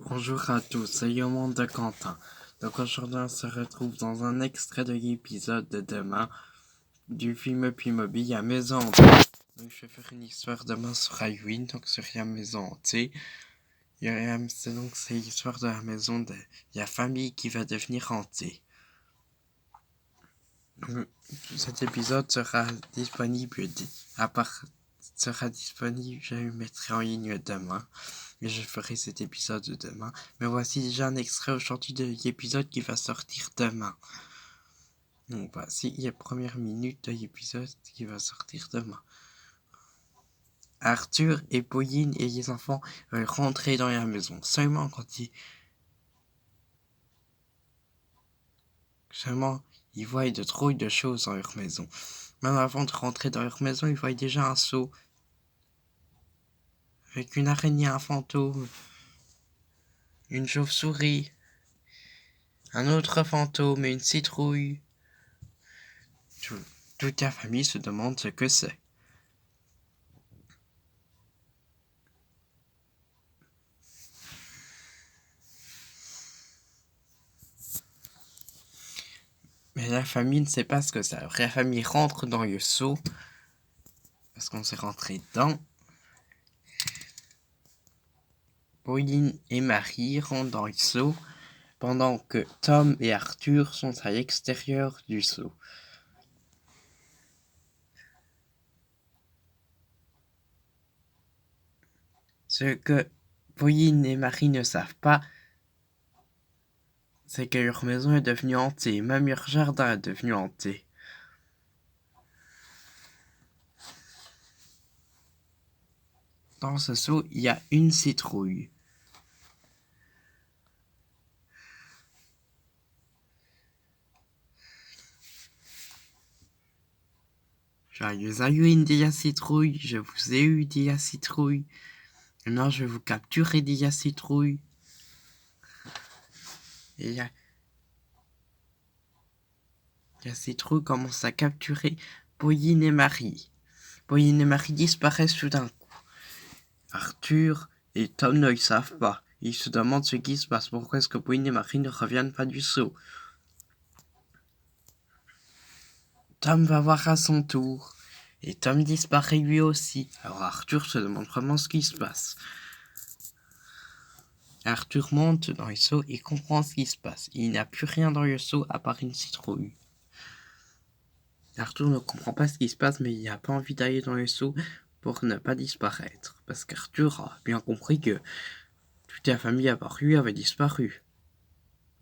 Bonjour à tous, c'est Yomon de Quentin. Donc aujourd'hui on se retrouve dans un extrait de l'épisode de demain du film Playmobil à Maison Hantée. Donc je vais faire une histoire demain sur Halloween, donc sur la maison hantée. C'est l'histoire de la maison de la famille qui va devenir hantée. Cet épisode sera disponible, je le mettrai en ligne demain. Et je ferai cet épisode demain. Mais voici déjà un extrait aujourd'hui de l'épisode qui va sortir demain. Donc voici les premières minutes de l'épisode qui va sortir demain. Arthur et Pauline et les enfants veulent rentrer dans la maison. Seulement ils voient de trop de choses dans leur maison. Même avant de rentrer dans leur maison, ils voient déjà un seau avec une araignée, un fantôme, une chauve-souris, un autre fantôme et une citrouille. Toute la famille se demande ce que c'est. Mais la famille ne sait pas ce que c'est. Alors la famille rentre dans le seau, parce qu'on s'est rentré dedans. Pauline et Marie rentrent dans le seau, pendant que Tom et Arthur sont à l'extérieur du seau. Ce que Pauline et Marie ne savent pas, c'est que leur maison est devenue hantée, même leur jardin est devenu hanté. Dans ce seau, il y a une citrouille. Joyeux Halloween, dit la citrouille, je vous ai eu, dit la citrouille. Maintenant, je vais vous capturer, dit la citrouille. Et la citrouille commence à capturer Pauline et Marie. Pauline et Marie disparaissent tout d'un coup. Arthur et Tom ne le savent pas. Ils se demandent ce qui se passe. Pourquoi est-ce que Pauline et Marie ne reviennent pas du seau? Tom va voir à son tour. Et Tom disparaît lui aussi. Alors Arthur se demande vraiment ce qui se passe. Arthur monte dans le seau et comprend ce qui se passe. Il n'y a plus rien dans le seau à part une citrouille. Arthur ne comprend pas ce qui se passe, mais il n'a pas envie d'aller dans le seau pour ne pas disparaître. Parce qu'Arthur a bien compris que toute la famille à part lui avait disparu.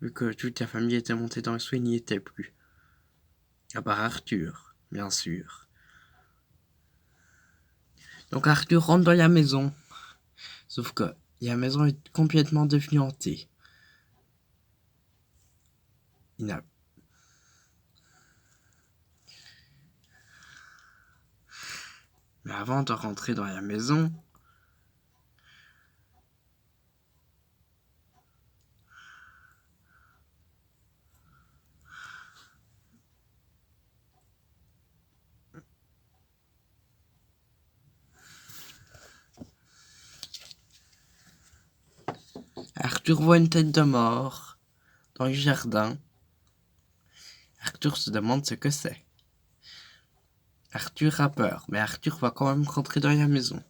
Vu que toute la famille était montée dans le seau, il n'y était plus. À part Arthur, bien sûr. Donc Arthur rentre dans la maison. Sauf que la maison est complètement devenue hantée. Mais avant de rentrer dans la maison, Arthur voit une tête de mort dans le jardin. Arthur se demande ce que c'est. Arthur a peur, mais Arthur va quand même rentrer dans la maison.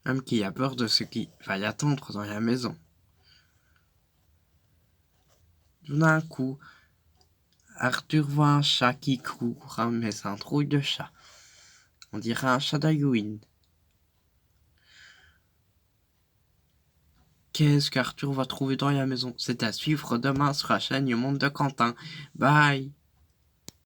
Même qu'il a peur de ce qui va y attendre dans la maison. Tout d'un coup, Arthur voit un chat qui court, mais c'est un drôle de chat. On dirait un chat d'Halloween. Qu'est-ce qu'Arthur va trouver dans la maison? C'est à suivre demain sur la chaîne du Monde de Quentin. Bye!